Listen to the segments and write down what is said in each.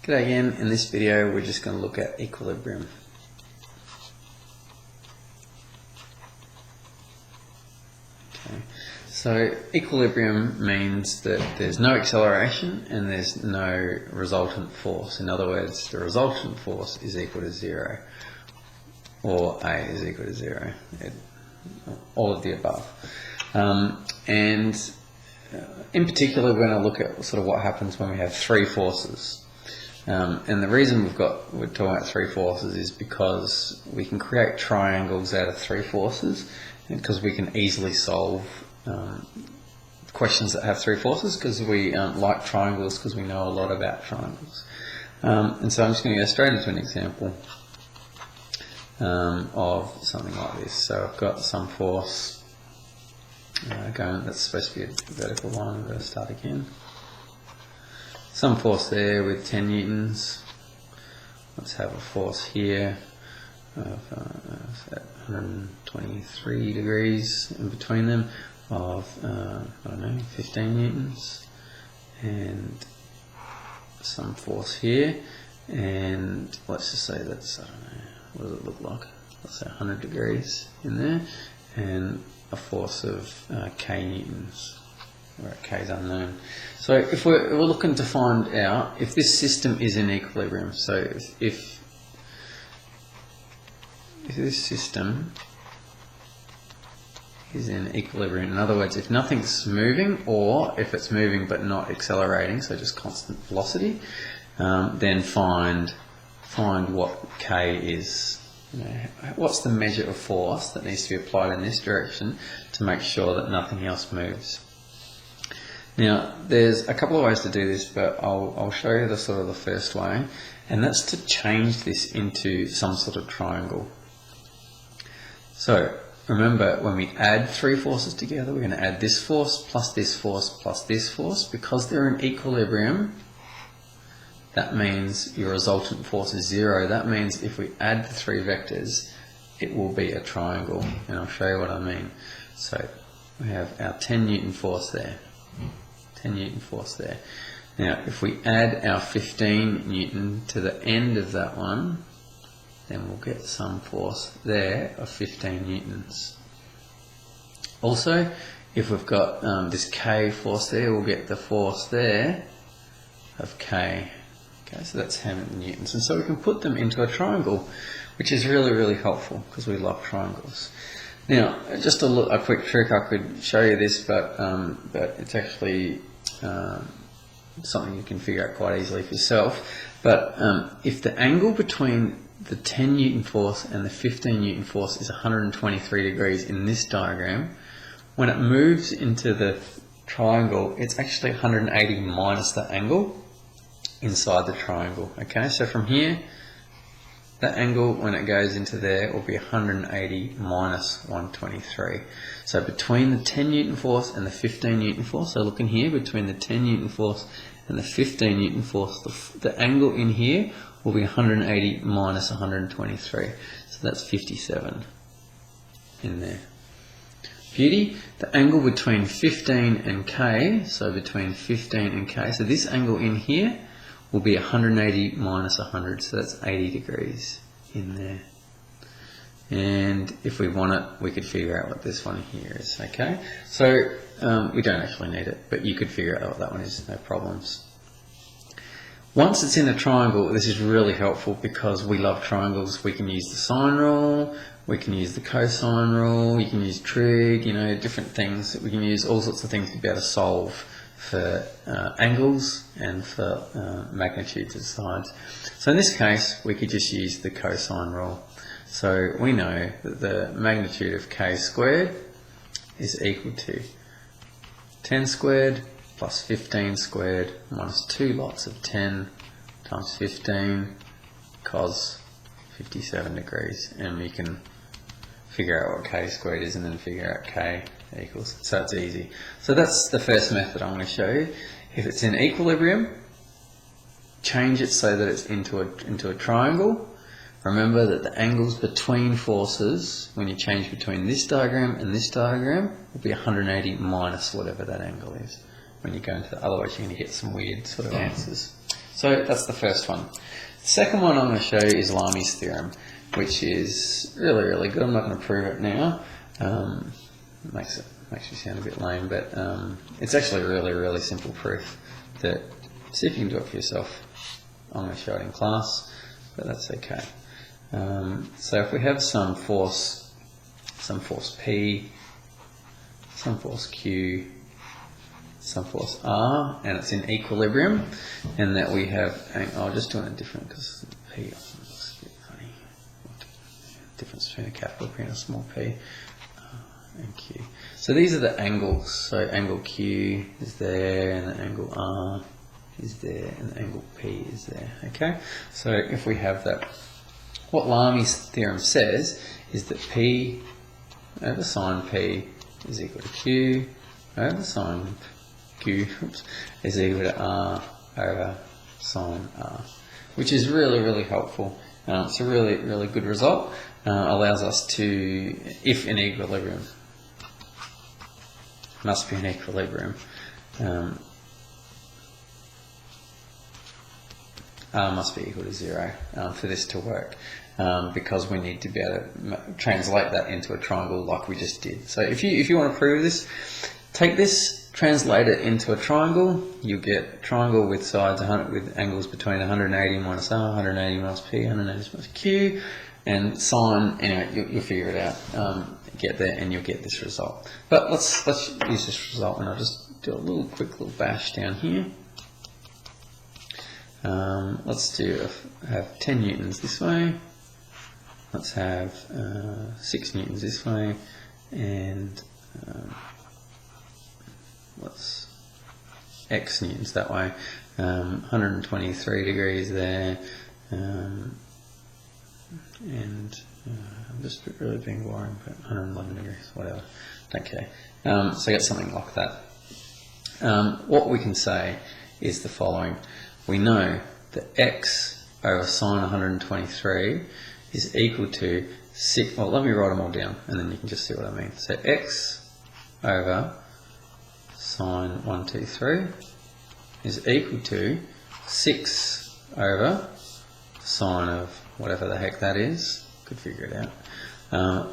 G'day again. In this video we're just going to look at equilibrium. Okay. So equilibrium means that there's no acceleration and there's no resultant force. In other words, the resultant force is equal to 0 or A is equal to 0. All of the above. In particular we're going to look at sort of what happens when we have three forces. And the reason we're talking about three forces is because we can create triangles out of three forces, because we can easily solve questions that have three forces, because we like triangles, because we know a lot about triangles. And so I'm just going to go straight into an example of something like this. So I've got some force going, that's supposed to be a vertical line. I'm going to start again. Some force there with 10 newtons. Let's have a force here of 123 degrees in between them of, I don't know, 15 newtons. And some force here. And let's just say that's, I don't know, what does it look like? Let's say 100 degrees in there. And a force of k newtons, where k is unknown. So if we're looking to find out if this system is in equilibrium, so if this system is in equilibrium, in other words, if nothing's moving, or if it's moving but not accelerating, so just constant velocity, then find what k is. You know, what's the measure of force that needs to be applied in this direction to make sure that nothing else moves. Now, there's a couple of ways to do this, but I'll show you the first way, and that's to change this into some sort of triangle. So remember, when we add three forces together, we're going to add this force plus this force plus this force. Because they're in equilibrium, that means your resultant force is 0. That means if we add the three vectors, it will be a triangle, and I'll show you what I mean. So we have our 10 Newton force there. 10 Newton force there. Now, if we add our 15 Newton to the end of that one, then we'll get some force there of 15 Newtons. Also, if we've got this K force there, we'll get the force there of K. Okay, so that's how many newtons. And so we can put them into a triangle, which is really, really helpful because we love triangles. Now, just a quick trick, I could show you this, but it's actually something you can figure out quite easily for yourself. But if the angle between the 10 Newton force and the 15 Newton force is 123 degrees in this diagram, when it moves into the triangle, it's actually 180 minus the angle inside the triangle. Okay, so from here, that angle when it goes into there will be 180 minus 123. So between the 10 Newton force and the 15 Newton force, so looking here, between the 10 Newton force and the 15 Newton force, the angle in here will be 180 minus 123. So that's 57 in there. Beauty, the angle between 15 and K, so between 15 and K, so this angle in here will be 180 minus 100, so that's 80 degrees in there. And if we want it, we could figure out what this one here is, okay? So we don't actually need it, but you could figure out what that one is, no problems. Once it's in a triangle, this is really helpful because we love triangles. We can use the sine rule, we can use the cosine rule, you can use trig, you know, different things. We can use all sorts of things to be able to solve for angles and for magnitudes of sides. So in this case, we could just use the cosine rule. So we know that the magnitude of k squared is equal to 10 squared plus 15 squared minus 2 lots of 10 times 15 cos 57 degrees. And we can figure out what k squared is and then figure out k equals. So it's easy. So that's the first method I'm going to show you. If it's in equilibrium, change it so that it's into a triangle. Remember that the angles between forces, when you change between this diagram and this diagram, will be 180 minus whatever that angle is when you go into the, otherwise you're going to get some weird sort of answers. So that's the first one. The second one I'm going to show you is Lami's theorem, which is really, really good. I'm not going to prove it now. Makes you sound a bit lame, but it's actually a really, really simple proof. That see if you can do it for yourself. I'm going to show it in class, but that's okay. So if we have some force P, some force Q, some force R, and it's in equilibrium, and that we have, I'll just do it different because P looks a bit funny. Difference between a capital P and a small p, and Q. So these are the angles. So angle Q is there, and the angle R is there, and the angle P is there. Okay. So if we have that, what Lami's theorem says is that P over sine P is equal to Q over sine Q is equal to R over sine R, which is really, really helpful. It's a really, really good result. Allows us to, if in equilibrium, must be in equilibrium, R must be equal to 0 for this to work, because we need to be able to translate that into a triangle like we just did. So if you want to prove this, take this, translate it into a triangle. You get a triangle with sides with angles between 180 minus R, 180 minus P, 180 minus Q, and sine. Anyway, you'll figure it out. Get there, and you'll get this result. But let's use this result, and I'll just do a quick little bash down here. Let's have 10 newtons this way. Let's have 6 newtons this way, and let's x newtons that way. 123 degrees there, and I'm just really being boring, but 111 degrees, whatever. Okay, so get something like that. What we can say is the following. We know that x over sine 123 is equal to 6, well, let me write them all down and then you can just see what I mean. So x over sine 123 is equal to 6 over sine of whatever the heck that is, could figure it out,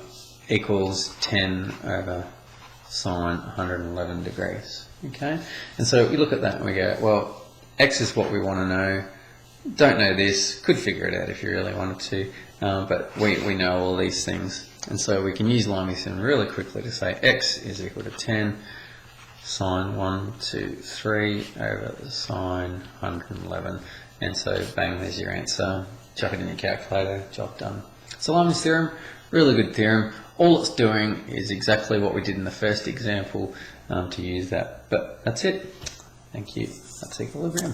equals 10 over sine 111 degrees. Okay, and so we look at that and we go, well, x is what we want to know. Don't know this, could figure it out if you really wanted to, but we know all these things. And so we can use Lami's theorem really quickly to say x is equal to 10 sine 123 over the sine 111. And so bang, there's your answer. Chuck it in your calculator, job done. So Lami's theorem, really good theorem. All it's doing is exactly what we did in the first example to use that. But that's it. Thank you. That's equilibrium.